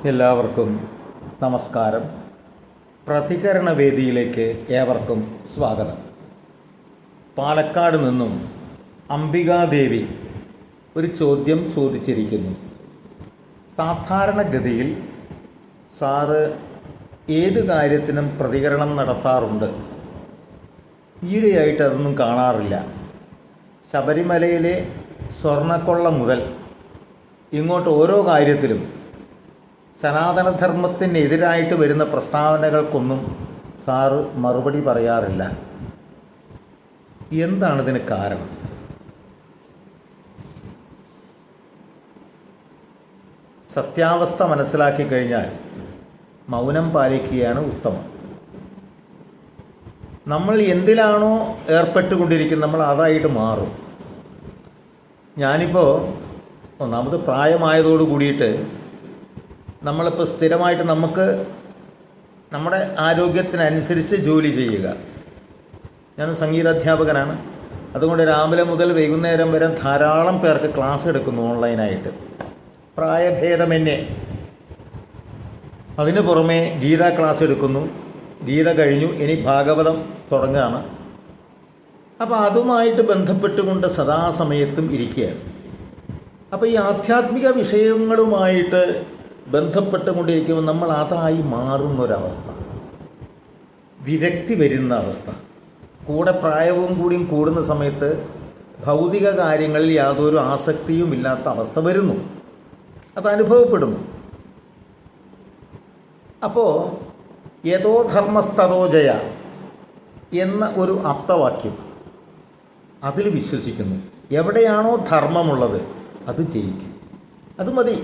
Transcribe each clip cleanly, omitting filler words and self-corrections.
എല്ലാവർക്കും നമസ്കാരം. പ്രതികരണ വേദിയിലേക്ക് ഏവർക്കും സ്വാഗതം. പാലക്കാട് നിന്നും അംബികാദേവി ഒരു ചോദ്യം ചോദിച്ചിരിക്കുന്നു. സാധാരണഗതിയിൽ സാറ് ഏത് കാര്യത്തിനും പ്രതികരണം നടത്താറുണ്ട്. ഈയിടെയായിട്ട് അതൊന്നും കാണാറില്ല. ശബരിമലയിലെ സ്വർണ്ണക്കൊള്ള മുതൽ ഇങ്ങോട്ട് ഓരോ കാര്യത്തിലും സനാതനധർമ്മത്തിനെതിരായിട്ട് വരുന്ന പ്രസ്താവനകൾക്കൊന്നും സാറ് മറുപടി പറയാറില്ല. എന്താണിതിന് കാരണം? സത്യാവസ്ഥ മനസ്സിലാക്കി കഴിഞ്ഞാൽ മൗനം പാലിക്കുകയാണ് ഉത്തമം. നമ്മൾ എന്തിലാണോ ഏർപ്പെട്ടുകൊണ്ടിരിക്കുന്നത് നമ്മൾ അതായിട്ട് മാറും. ഞാനിപ്പോൾ ഒന്നാമത് പ്രായമായതോടു കൂടിയിട്ട് നമ്മളിപ്പോൾ സ്ഥിരമായിട്ട് നമുക്ക് നമ്മുടെ ആരോഗ്യത്തിനനുസരിച്ച് ജോലി ചെയ്യുക. ഞാൻ സംഗീതാധ്യാപകനാണ്. അതുകൊണ്ട് രാവിലെ മുതൽ വൈകുന്നേരം വരെ ധാരാളം പേർക്ക് ക്ലാസ് എടുക്കുന്നു ഓൺലൈനായിട്ട്, പ്രായഭേദമന്യേ. അതിന് പുറമെ ഗീത ക്ലാസ് എടുക്കുന്നു. ഗീത കഴിഞ്ഞു, ഇനി ഭാഗവതം തുടങ്ങുകയാണ്. അപ്പോൾ അതുമായിട്ട് ബന്ധപ്പെട്ടുകൊണ്ട് സദാസമയത്തും ഇരിക്കുകയാണ്. അപ്പോൾ ഈ ആധ്യാത്മിക വിഷയങ്ങളുമായിട്ട് ബന്ധപ്പെട്ടുകൊണ്ടിരിക്കുമ്പോൾ നമ്മൾ അതായി മാറുന്നൊരവസ്ഥ, വിരക്തി വരുന്ന അവസ്ഥ. കൂടെ പ്രായവും കൂടിയും കൂടുന്ന സമയത്ത് ഭൗതിക കാര്യങ്ങളിൽ യാതൊരു ആസക്തിയും ഇല്ലാത്ത അവസ്ഥ വരുന്നു, അത് അനുഭവപ്പെടുന്നു. അപ്പോൾ യഥോ ധർമ്മസ്തതോ ജയ എന്ന ഒരു ആപ്തവാക്യം, അതിൽ വിശ്വസിക്കുന്നു. എവിടെയാണോ ധർമ്മമുള്ളത് അത് ജയിക്കും, അത് മതി.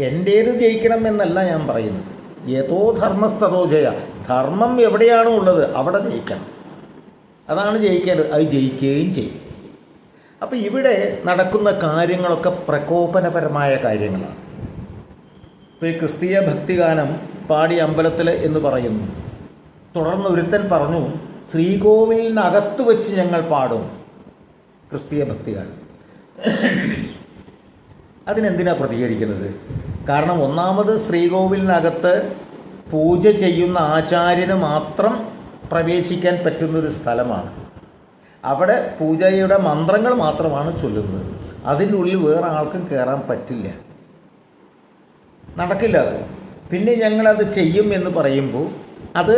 എൻ്റേത് ജയിക്കണം എന്നല്ല ഞാൻ പറയുന്നത്. യഥോ ധർമ്മസ്തതോ ജയ, ധർമ്മം എവിടെയാണോ ഉള്ളത് അവിടെ ജയിക്കണം, അതാണ് ജയിക്കേണ്ടത്. അത് ജയിക്കുകയും ചെയ്യും. അപ്പോൾ ഇവിടെ നടക്കുന്ന കാര്യങ്ങളൊക്കെ പ്രകോപനപരമായ കാര്യങ്ങളാണ്. ഇപ്പോൾ ഈ ക്രിസ്തീയ ഭക്തിഗാനം പാടി അമ്പലത്തിൽ എന്ന് പറയുന്നു. തുടർന്ന് ഒരുത്തൻ പറഞ്ഞു, ശ്രീകോവിലിനകത്ത് വെച്ച് ഞങ്ങൾ പാടും ക്രിസ്തീയ ഭക്തിഗാനം. അതിനെന്തിനാണ് പ്രതികരിക്കുന്നത്? കാരണം ഒന്നാമത് ശ്രീകോവിലിനകത്ത് പൂജ ചെയ്യുന്ന ആചാര്യന് മാത്രം പ്രവേശിക്കാൻ പറ്റുന്നൊരു സ്ഥലമാണ്. അവിടെ പൂജയുടെ മന്ത്രങ്ങൾ മാത്രമാണ് ചൊല്ലുന്നത്. അതിനുള്ളിൽ വേറെ ആൾക്കും കയറാൻ പറ്റില്ല, നടക്കില്ല അത്. പിന്നെ ഞങ്ങളത് ചെയ്യും എന്ന് പറയുമ്പോൾ അത്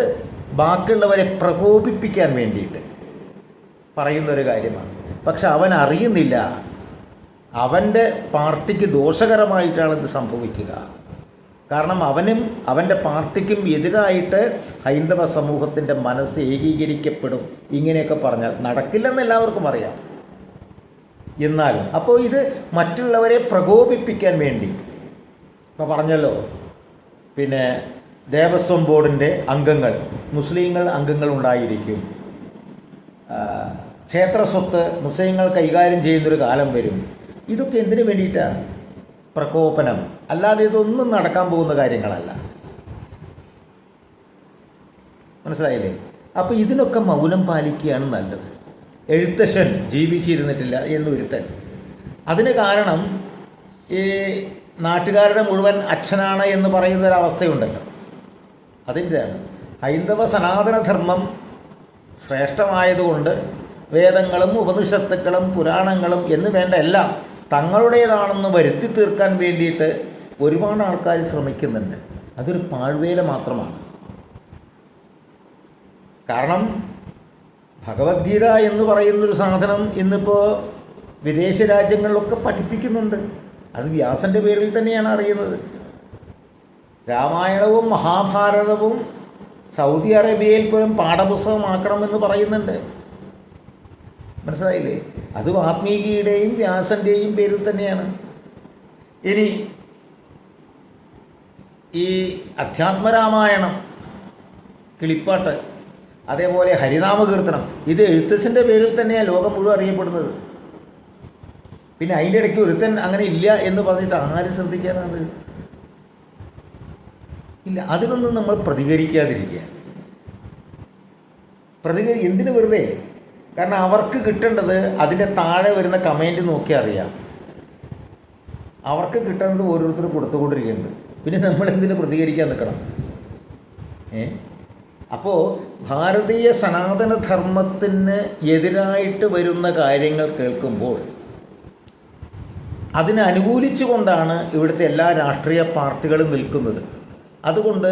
ബാക്കിയുള്ളവരെ പ്രകോപിപ്പിക്കാൻ വേണ്ടിയിട്ട് പറയുന്നൊരു കാര്യമാണ്. പക്ഷെ അവൻ അറിയുന്നില്ല, അവൻ്റെ പാർട്ടിക്ക് ദോഷകരമായിട്ടാണ് ഇത് സംഭവിക്കുക. കാരണം അവനും അവൻ്റെ പാർട്ടിക്കും എതിരായിട്ട് ഹൈന്ദവ സമൂഹത്തിൻ്റെ മനസ്സ് ഏകീകരിക്കപ്പെടും. ഇങ്ങനെയൊക്കെ പറഞ്ഞാൽ നടക്കില്ലെന്ന് എല്ലാവർക്കും അറിയാം. എന്നാലും അപ്പോൾ ഇത് മറ്റുള്ളവരെ പ്രകോപിപ്പിക്കാൻ വേണ്ടി, ഇപ്പോൾ പറഞ്ഞല്ലോ, പിന്നെ ദേവസ്വം ബോർഡിൻ്റെ അംഗങ്ങൾ മുസ്ലിങ്ങൾ അംഗങ്ങൾ ഉണ്ടായിരിക്കും. ക്ഷേത്രസ്വത്ത് മുസ്ലിങ്ങൾ കൈകാര്യം ചെയ്യുന്നൊരു കാലം വരും. ഇതൊക്കെ എന്തിനു വേണ്ടിയിട്ടാണ്? പ്രകോപനം, അല്ലാതെ ഇതൊന്നും നടക്കാൻ പോകുന്ന കാര്യങ്ങളല്ല. മനസ്സിലായില്ലേ? അപ്പോൾ ഇതിനൊക്കെ മൗനം പാലിക്കുകയാണ് നല്ലത്. എഴുത്തച്ഛൻ ജീവിച്ചിരുന്നിട്ടില്ല എന്നൊരുത്തൻ. അതിന് കാരണം ഈ നാട്ടുകാരുടെ മുഴുവൻ അച്ഛനാണ് എന്ന് പറയുന്നൊരവസ്ഥയുണ്ടല്ലോ, അതിൻ്റെയാണ്. ഹൈന്ദവ സനാതനധർമ്മം ശ്രേഷ്ഠമായതുകൊണ്ട് വേദങ്ങളും ഉപനിഷത്തുക്കളും പുരാണങ്ങളും എന്ന് വേണ്ട എല്ലാം തങ്ങളുടേതാണെന്ന് വരുത്തി തീർക്കാൻ വേണ്ടിയിട്ട് ഒരുപാട് ആൾക്കാർ ശ്രമിക്കുന്നുണ്ട്. അതൊരു പാഴ്വേല മാത്രമാണ്. കാരണം ഭഗവത്ഗീത എന്ന് പറയുന്നൊരു സാധനം ഇന്നിപ്പോൾ വിദേശ രാജ്യങ്ങളിലൊക്കെ പഠിപ്പിക്കുന്നുണ്ട്. അത് വ്യാസൻ്റെ പേരിൽ തന്നെയാണ് അറിയുന്നത്. രാമായണവും മഹാഭാരതവും സൗദി അറേബ്യയിൽ പോലും പാഠപുസ്തകമാക്കണമെന്ന് പറയുന്നുണ്ട്. മനസ്സിലായില്ലേ? അത് വാൽമീകിയുടെയും വ്യാസൻ്റെയും പേരിൽ തന്നെയാണ്. ഇനി ഈ അധ്യാത്മരാമായണം, കിളിപ്പാട്ട്, അതേപോലെ ഹരിനാമകീർത്തനം, ഇത് എഴുത്തച്ഛൻ്റെ പേരിൽ തന്നെയാണ് ലോകം മുഴുവൻ അറിയപ്പെടുന്നത്. പിന്നെ അതിൻ്റെ ഇടയ്ക്ക് ഒരുത്തൻ അങ്ങനെ ഇല്ല എന്ന് പറഞ്ഞിട്ട് ആര് ശ്രദ്ധിക്കാനാണ്? ഇല്ല. അതിനൊന്നും നമ്മൾ പ്രതികരിക്കാതിരിക്കുക. എന്തിനു വെറുതെ? കാരണം അവർക്ക് കിട്ടേണ്ടത് അതിൻ്റെ താഴെ വരുന്ന കമൻറ്റ് നോക്കി അറിയാം. അവർക്ക് കിട്ടുന്നത് ഓരോരുത്തർ കൊടുത്തുകൊണ്ടിരിക്കുന്നുണ്ട്. പിന്നെ നമ്മളെന്തിനു പ്രതികരിക്കാൻ നിൽക്കണം? അപ്പോൾ ഭാരതീയ സനാതനധർമ്മത്തിന് എതിരായിട്ട് വരുന്ന കാര്യങ്ങൾ കേൾക്കുമ്പോൾ അതിനെ അനുകൂലിച്ചുകൊണ്ടാണ് ഇവിടുത്തെ എല്ലാ രാഷ്ട്രീയ പാർട്ടികളും നിൽക്കുന്നത്. അതുകൊണ്ട്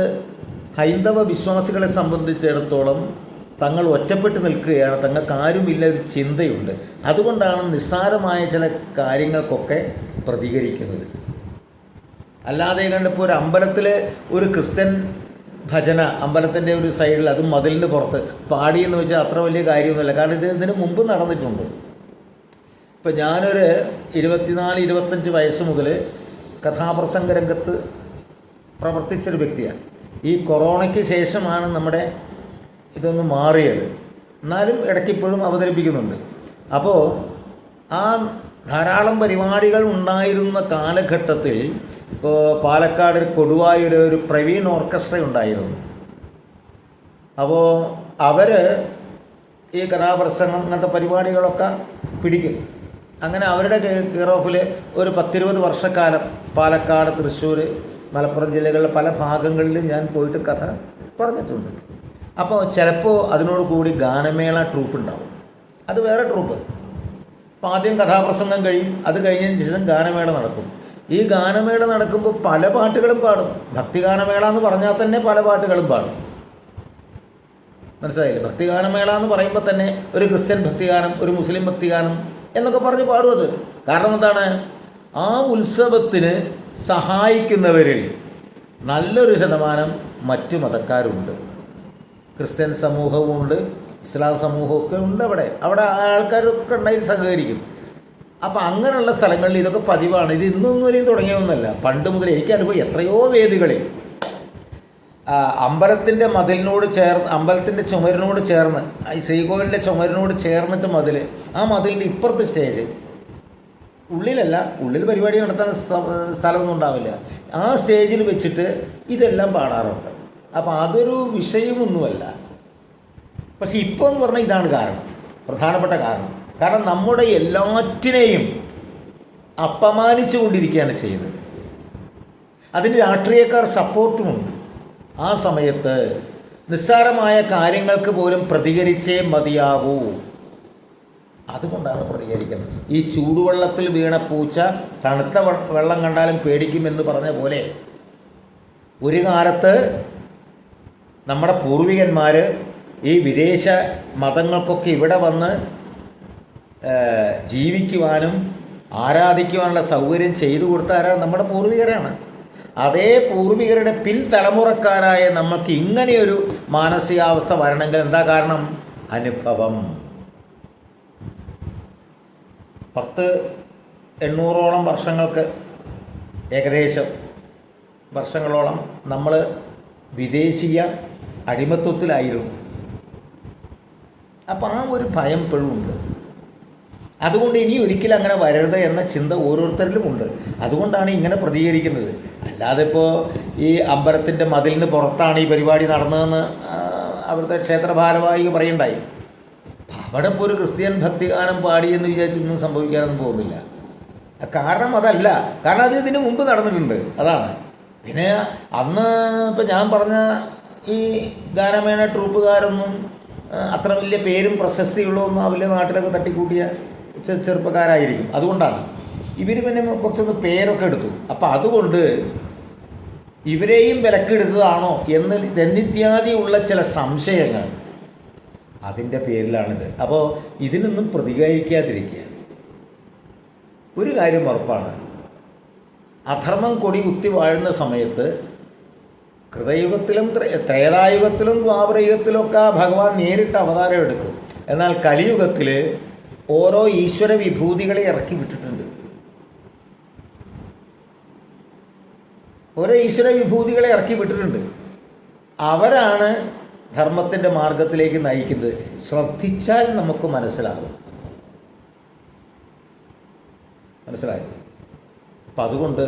ഹൈന്ദവ വിശ്വാസികളെ സംബന്ധിച്ചിടത്തോളം തങ്ങൾ ഒറ്റപ്പെട്ട് നിൽക്കുകയാണ്, തങ്ങൾക്ക് ആരുമില്ല ഒരു ചിന്തയുണ്ട്. അതുകൊണ്ടാണ് നിസ്സാരമായ ചില കാര്യങ്ങൾക്കൊക്കെ പ്രതികരിക്കുന്നത്. അല്ലാതെ കണ്ടിപ്പോൾ ഒരു അമ്പലത്തിൽ ഒരു ക്രിസ്ത്യൻ ഭജന അമ്പലത്തിൻ്റെ ഒരു സൈഡിൽ, അതും മതിലിന് പുറത്ത് പാടിയെന്ന് വെച്ചാൽ അത്ര വലിയ കാര്യമൊന്നുമില്ല. കാരണം ഇതിന് മുമ്പ് നടന്നിട്ടുണ്ട്. ഇപ്പം ഞാനൊരു 24-25 വയസ്സ് മുതൽ കഥാപ്രസംഗ രംഗത്ത് പ്രവർത്തിച്ചൊരു വ്യക്തിയാണ്. ഈ കൊറോണയ്ക്ക് ശേഷമാണ് നമ്മുടെ ഇതൊന്ന് മാറിയത്. എന്നാലും ഇടയ്ക്കിപ്പോഴും അവതരിപ്പിക്കുന്നുണ്ട്. അപ്പോൾ ആ ധാരാളം പരിപാടികൾ ഉണ്ടായിരുന്ന കാലഘട്ടത്തിൽ ഇപ്പോൾ പാലക്കാട് കൊടുവായൂർ ഒരു പ്രവീൺ ഓർക്കസ്ട്ര ഉണ്ടായിരുന്നു. അപ്പോൾ അവർ ഈ കഥാപ്രസംഗം അങ്ങനത്തെ പരിപാടികളൊക്കെ പിടിക്കും. അങ്ങനെ അവരുടെ കെയർ ഓഫിൽ ഒരു 10-20 വർഷക്കാലം പാലക്കാട്, തൃശ്ശൂർ, മലപ്പുറം ജില്ലകളിലെ പല ഭാഗങ്ങളിലും ഞാൻ പോയിട്ട് കഥ പറഞ്ഞിട്ടുണ്ട്. അപ്പോൾ ചിലപ്പോൾ അതിനോട് കൂടി ഗാനമേള ട്രൂപ്പ് ഉണ്ടാവും. അത് വേറെ ട്രൂപ്പ്. അപ്പോൾ ആദ്യം കഥാപ്രസംഗം കഴിയും, അത് കഴിഞ്ഞതിന് ശേഷം ഗാനമേള നടക്കും. ഈ ഗാനമേള നടക്കുമ്പോൾ പല പാട്ടുകളും പാടും. ഭക്തിഗാനമേള എന്ന് പറഞ്ഞാൽ തന്നെ പല പാട്ടുകളും പാടും. മനസ്സിലായില്ലേ? ഭക്തിഗാനമേള എന്ന് പറയുമ്പോൾ തന്നെ ഒരു ക്രിസ്ത്യൻ ഭക്തിഗാനം, ഒരു മുസ്ലിം ഭക്തിഗാനം എന്നൊക്കെ പറഞ്ഞ് പാടും. അത് കാരണം എന്താണ്? ആ ഉത്സവത്തിന് സഹായിക്കുന്നവരിൽ നല്ലൊരു ശതമാനം മറ്റു മതക്കാരുണ്ട്. ക്രിസ്ത്യൻ സമൂഹവുമുണ്ട്, ഇസ്ലാം സമൂഹമൊക്കെ ഉണ്ട്. അവിടെ ആൾക്കാരൊക്കെ ഉണ്ടായി സഹകരിക്കും. അപ്പോൾ അങ്ങനെയുള്ള സ്ഥലങ്ങളിൽ ഇതൊക്കെ പതിവാണ്. ഇത് ഇന്നൊന്നും വരെയും തുടങ്ങിയൊന്നുമല്ല. പണ്ട് മുതൽ എനിക്ക് അനുഭവം എത്രയോ വേദികളിൽ അമ്പലത്തിൻ്റെ മതിലിനോട് ചേർന്ന്, അമ്പലത്തിൻ്റെ ചുമരിനോട് ചേർന്ന്, ഈ ശ്രീകോവിലിൻ്റെ ചുമരിനോട് ചേർന്നിട്ട് മതിൽ, ആ മതിലിൻ്റെ ഇപ്പുറത്ത് സ്റ്റേജ്, ഉള്ളിലല്ല, ഉള്ളിൽ പരിപാടി നടത്താൻ സ്ഥലമൊന്നും ഉണ്ടാവില്ല, ആ സ്റ്റേജിൽ വെച്ചിട്ട് ഇതെല്ലാം പാടാറുണ്ട്. അപ്പോൾ അതൊരു വിഷയമൊന്നുമല്ല. പക്ഷെ ഇപ്പോൾ എന്ന് പറഞ്ഞാൽ ഇതാണ് കാരണം, പ്രധാനപ്പെട്ട കാരണം. കാരണം നമ്മുടെ എല്ലാറ്റിനെയും അപമാനിച്ചു കൊണ്ടിരിക്കുകയാണ് ചെയ്യുന്നത്. അതിന് രാഷ്ട്രീയക്കാർ സപ്പോർട്ടുമുണ്ട്. ആ സമയത്ത് നിസ്സാരമായ കാര്യങ്ങൾക്ക് പോലും പ്രതികരിച്ചേ മതിയാകൂ. അതുകൊണ്ടാണ് പ്രതികരിക്കുന്നത്. ഈ ചൂടുവെള്ളത്തിൽ വീണ പൂച്ച തണുത്ത വെള്ളം കണ്ടാലും പേടിക്കുമെന്ന് പറഞ്ഞ പോലെ ഒരു കാലത്ത് നമ്മുടെ പൂർവികന്മാർ ഈ വിദേശ മതങ്ങൾക്കൊക്കെ ഇവിടെ വന്ന് ജീവിക്കുവാനും ആരാധിക്കുവാനുള്ള സൗകര്യം ചെയ്തു കൊടുത്ത ആരാണ്? നമ്മുടെ പൂർവികരാണ്. അതേ പൂർവികരുടെ പിൻതലമുറക്കാരായ നമുക്ക് ഇങ്ങനെയൊരു മാനസികാവസ്ഥ വരണമെങ്കിൽ എന്താ കാരണം? അനുഭവം. 800ഓളം വർഷങ്ങൾക്ക്, ഏകദേശം വർഷങ്ങളോളം നമ്മൾ വിദേശീയ അടിമത്വത്തിലായിരുന്നു. അപ്പോൾ ആ ഒരു ഭയം ഇപ്പോഴും ഉണ്ട്. അതുകൊണ്ട് ഇനി ഒരിക്കലും അങ്ങനെ വരരുത് എന്ന ചിന്ത ഓരോരുത്തരിലും ഉണ്ട്. അതുകൊണ്ടാണ് ഇങ്ങനെ പ്രതികരിക്കുന്നത്. അല്ലാതെ ഇപ്പോൾ ഈ അമ്പലത്തിൻ്റെ മതിലിന് പുറത്താണ് ഈ പരിപാടി നടന്നതെന്ന് അവിടുത്തെ ക്ഷേത്ര ഭാരവാഹികൾ പറയുണ്ടായി. അവിടെ ഇപ്പോൾ ഒരു ക്രിസ്ത്യൻ ഭക്തിഗാനം പാടിയെന്ന് വിചാരിച്ചൊന്നും സംഭവിക്കാനൊന്നും പോകുന്നില്ല. കാരണം അതല്ല, കാരണം അത് ഇതിന് മുമ്പ് നടന്നിട്ടുണ്ട്. അതാണ്. പിന്നെ അന്ന് ഇപ്പം ഞാൻ പറഞ്ഞ ഈ ഗാനമേള ട്രൂപ്പുകാരൊന്നും അത്ര വലിയ പേരും പ്രശസ്തിയുള്ളതൊന്നും അവരുടെ നാട്ടിലൊക്കെ തട്ടിക്കൂട്ടിയ ചെറുപ്പക്കാരായിരിക്കും. അതുകൊണ്ടാണ് ഇവർ പിന്നെ കുറച്ചൊന്ന് പേരൊക്കെ എടുത്തു. അപ്പം അതുകൊണ്ട് ഇവരെയും വിലക്കെടുത്തതാണോ എന്നിത്യാദി ഉള്ള ചില സംശയങ്ങൾ അതിൻ്റെ പേരിലാണിത്. അപ്പോൾ ഇതിനൊന്നും പ്രതികരിക്കാതിരിക്കുക. ഒരു കാര്യം ഉറപ്പാണ്, അധർമ്മം കൊടി കുത്തി വാഴുന്ന സമയത്ത് കൃതയുഗത്തിലും ത്രേതായുഗത്തിലും ദ്വാപരയുഗത്തിലൊക്കെ ഭഗവാൻ നേരിട്ട് അവതാരം എടുക്കും. എന്നാൽ കലിയുഗത്തിൽ ഓരോ ഈശ്വര വിഭൂതികളെ ഇറക്കി വിട്ടിട്ടുണ്ട്. ഓരോ ഈശ്വര വിഭൂതികളെ ഇറക്കി വിട്ടിട്ടുണ്ട്. അവരാണ് ധർമ്മത്തിൻ്റെ മാർഗത്തിലേക്ക് നയിക്കുന്നത്. ശ്രദ്ധിച്ചാൽ നമുക്ക് മനസ്സിലാകും. മനസ്സിലായോ? അപ്പം അതുകൊണ്ട്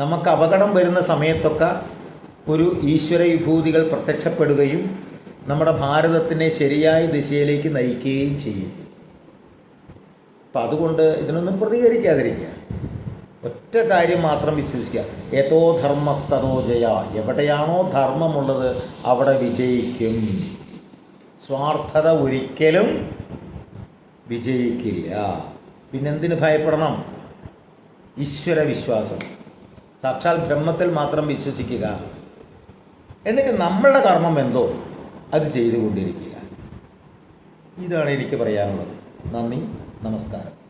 നമുക്ക് അപകടം വരുന്ന സമയത്തൊക്കെ ഒരു ഈശ്വര വിഭൂതികൾ പ്രത്യക്ഷപ്പെടുകയും നമ്മുടെ ഭാരതത്തിനെ ശരിയായ ദിശയിലേക്ക് നയിക്കുകയും ചെയ്യും. അപ്പം അതുകൊണ്ട് ഇതിനൊന്നും പ്രതികരിക്കാതിരിക്കുക. ഒറ്റ കാര്യം മാത്രം വിശ്വസിക്കുക, ഏതോ ധർമ്മസ്തതോ ജയ. എവിടെയാണോ ധർമ്മമുള്ളത് അവിടെ വിജയിക്കും. സ്വാർത്ഥത ഒരിക്കലും വിജയിക്കില്ല. പിന്നെന്തിന് ഭയപ്പെടണം? ഈശ്വര വിശ്വാസം, സാക്ഷാൽ ബ്രഹ്മത്തിൽ മാത്രം വിശ്വസിക്കുക. എന്നിട്ട് നമ്മളുടെ കർമ്മം എന്തോ അത് ചെയ്തുകൊണ്ടിരിക്കുക. ഇതാണ് എനിക്ക് പറയാനുള്ളത്. നന്ദി, നമസ്കാരം.